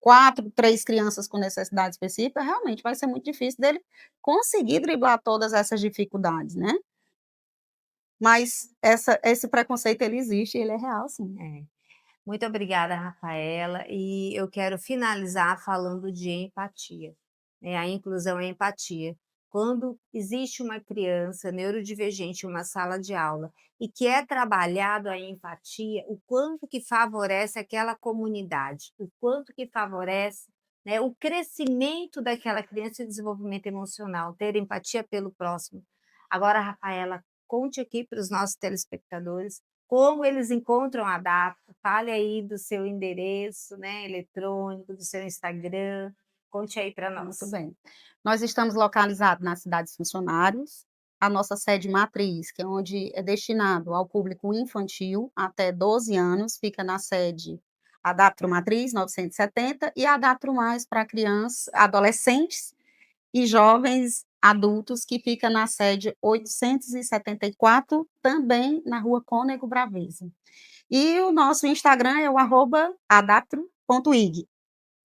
4, 3 crianças com necessidade específica, realmente vai ser muito difícil dele conseguir driblar todas essas dificuldades, né. Mas esse preconceito ele existe e ele é real sim. É. Muito obrigada, Rafaela, e eu quero finalizar falando de empatia, né, a inclusão é empatia. Quando existe uma criança neurodivergente em uma sala de aula e que é trabalhado a empatia, o quanto que favorece aquela comunidade, o quanto que favorece, né, o crescimento daquela criança e o desenvolvimento emocional, ter empatia pelo próximo. Agora, Rafaela, conte aqui para os nossos telespectadores como eles encontram a data? Fale aí do seu endereço, né, eletrônico, do seu Instagram, conte aí para Muito nós. bem. Nós estamos localizados na cidade dos funcionários, a nossa sede matriz, que é onde é destinado ao público infantil até 12 anos, fica na sede Adaptro Matriz 970 e Adaptro Mais para crianças, adolescentes e jovens adultos, que fica na sede 874, também na rua Cônego Braveza. E o nosso Instagram é o @adaptro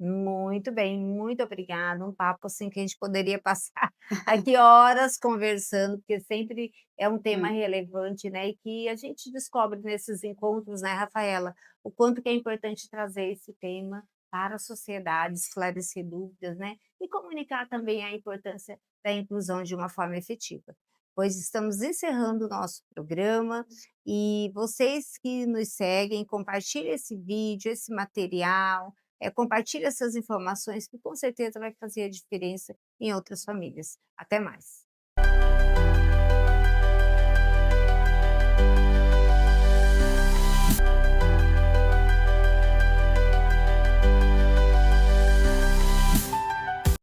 Muito bem, muito obrigada. Um papo assim que a gente poderia passar aqui horas conversando, porque sempre é um tema Hum. relevante, né? E que a gente descobre nesses encontros, né, Rafaela, o quanto que é importante trazer esse tema para a sociedade, esclarecer dúvidas, né? E comunicar também a importância da inclusão de uma forma efetiva. Pois estamos encerrando o nosso programa e vocês que nos seguem, compartilhem esse vídeo, esse material, compartilhe essas informações que com certeza vai fazer a diferença em outras famílias. Até mais.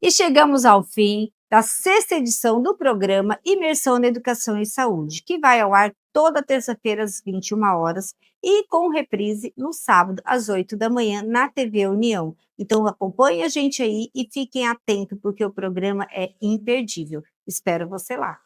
E chegamos ao fim da sexta edição do programa Imersão na Educação e Saúde, que vai ao ar toda terça-feira às 21 horas e com reprise no sábado às 8 da manhã na TV União. Então acompanhe a gente aí e fiquem atentos porque o programa é imperdível. Espero você lá.